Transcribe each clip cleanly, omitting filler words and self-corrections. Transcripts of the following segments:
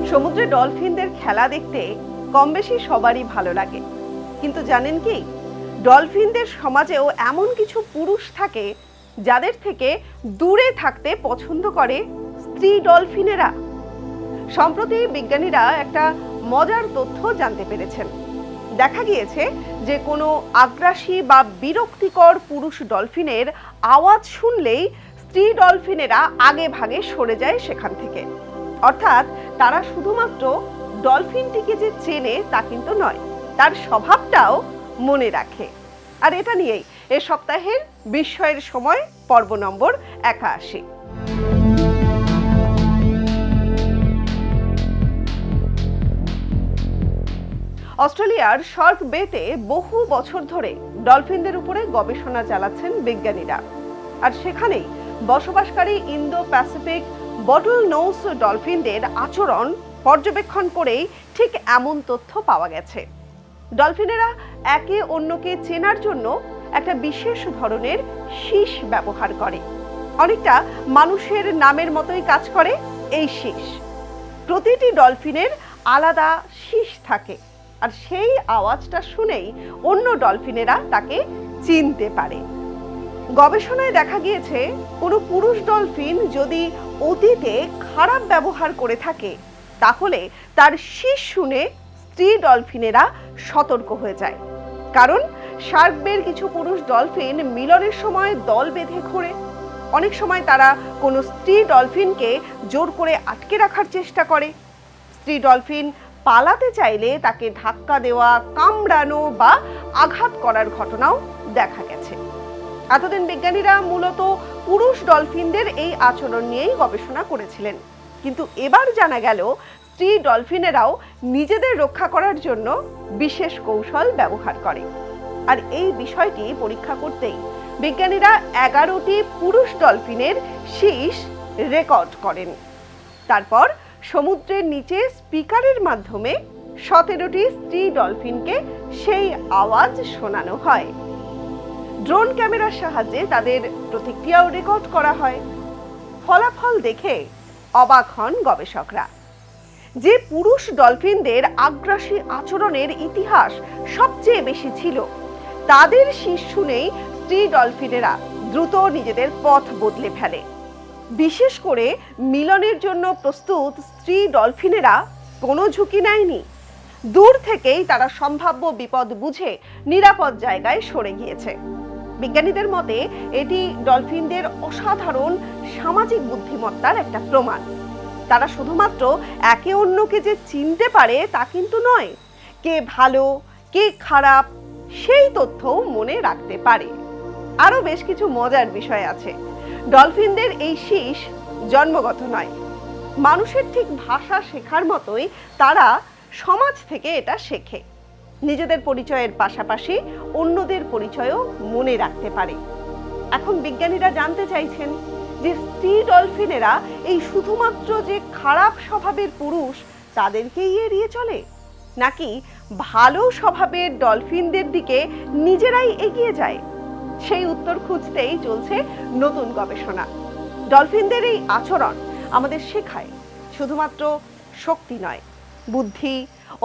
সমুদ্রে ডলফিনদের খেলা দেখতে কম বেশি সবারই ভালো লাগে, কিন্তু জানেন কি, ডলফিনদের সমাজেও এমন কিছু পুরুষ থাকে যাদের থেকে দূরে থাকতে পছন্দ করে স্ত্রী ডলফিনেরা। সম্প্রতি বিজ্ঞানীরা একটা মজার তথ্য জানতে পেরেছেন। দেখা গিয়েছে যে কোনো আগ্রাসী বা বিরক্তিকর পুরুষ ডলফিনের আওয়াজ শুনলেই স্ত্রী ডলফিনেরা আগে ভাগে সরে যায় সেখান থেকে। অর্থাৎ তারা শুধুমাত্র ডলফিনটিকে যে চেনে তা কিন্তু নয়, তার স্বভাবটাও মনে রাখে। আর এটা নিয়েই এ সপ্তাহের বিস্ময়ের সময় পর্ব নম্বর 81। অস্ট্রেলিয়ার শার্ক বেতে বহু বছর ধরে ডলফিনদের উপরে গবেষণা চালাচ্ছেন বিজ্ঞানীরা। আর সেখানেই বসবাসকারী ইন্দো প্যাসিফিক বটল নোজ ডলফিনদের আচরণ পর্যবেক্ষণ করেই ঠিক এমন তথ্য পাওয়া গেছে। ডলফিনেরা একে অন্যকে চেনার জন্য একটা বিশেষ ধরনের শিস ব্যবহার করে। অনেকটা মানুষের নামের মতোই কাজ করে এই শিস। প্রতিটি ডলফিনের আলাদা শিস থাকে, আর সেই আওয়াজটা শুনেই অন্য ডলফিনেরা তাকে চিনতে পারে। গবেষণায় দেখা গিয়েছে কোনো পুরুষ ডলফিন যদি অতীতে খারাপ ব্যবহার করে থাকে, তাহলে তার শিস শুনে স্ত্রী ডলফিনেরা সতর্ক হয়ে যায়। কারণ শার্কদের কিছু পুরুষ ডলফিন মিলনের সময় দল বেঁধে ঘোরে। অনেক সময় তারা কোনো স্ত্রী ডলফিনকে জোর করে আটকে রাখার চেষ্টা করে। স্ত্রী ডলফিন পালাতে চাইলে তাকে ধাক্কা দেওয়া, কামড়ানো বা আঘাত করার ঘটনাও দেখা গেছে। এতদিন বিজ্ঞানীরা মূলত পুরুষ ডলফিনদের এই আচরণ নিয়েই গবেষণা করেছিলেন, কিন্তু এবার জানা গেল স্ত্রী ডলফিনেরাও নিজেদের রক্ষা করার জন্য বিশেষ কৌশল ব্যবহার করে। আর এই বিষয়টি পরীক্ষা করতেই বিজ্ঞানীরা 11টি পুরুষ ডলফিনের শিস রেকর্ড করেন। তারপর সমুদ্রের নিচে স্পিকারের মাধ্যমে 17টি স্ত্রী ডলফিনকে সেই আওয়াজ শোনানো হয়। ড্রোন ক্যামেরার সাহায্যে তাদের প্রতিক্রিয়াও রেকর্ড করা হয়। ফলাফল দেখে অবাক হন গবেষকরা। যে পুরুষ ডলফিনদের আগ্রাসী আচরণের ইতিহাস সবচেয়ে বেশি ছিল, তাদের শিস শুনেই স্ত্রী ডলফিনেরা দ্রুত নিজেদের পথ বদলে ফেলে। বিশেষ করে মিলনের জন্য প্রস্তুত স্ত্রী ডলফিনেরা কোনো ঝুঁকি নেয়নি। দূর থেকেই তারা সম্ভাব্য বিপদ বুঝে নিরাপদ জায়গায় সরে গিয়েছে। বিজ্ঞানীদের মতে এটি ডলফিনদের অসাধারণ সামাজিক বুদ্ধিমত্তার একটা প্রমাণ। তারা শুধুমাত্র একে অন্যকে যে চিনতে পারে তা কিন্তু নয়, কে ভালো কে খারাপ সেই তথ্যও মনে রাখতে পারে। আরো বেশ কিছু মজার বিষয় আছে। ডলফিনদের এই শিস জন্মগত নয়, মানুষের ঠিক ভাষা শেখার মতোই তারা সমাজ থেকে এটা শেখে। নিজেদের পরিচয়ের পাশাপাশি অন্যদের পরিচয়ও মনে রাখতে পারে। এখন বিজ্ঞানীরা জানতে চাইছেন যে স্ত্রী ডলফিনেরা এই শুধুমাত্র যে খারাপ স্বভাবের পুরুষ তাদেরকেই এড়িয়ে চলে, নাকি ভালো স্বভাবের ডলফিনদের দিকে নিজেরাই এগিয়ে যায়। সেই উত্তর খুঁজতেই চলছে নতুন গবেষণা। ডলফিনদের এই আচরণ আমাদের শেখায় শুধুমাত্র শক্তি নয়, বুদ্ধি,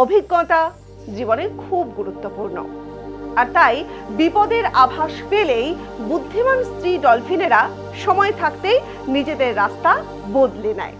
অভিজ্ঞতা জীবনে খুব গুরুত্বপূর্ণ। আর তাই বিপদের আভাস পেলেই বুদ্ধিমান স্ত্রী ডলফিনেরা সময় থাকতেই নিজেদের রাস্তা বদলে নেয়।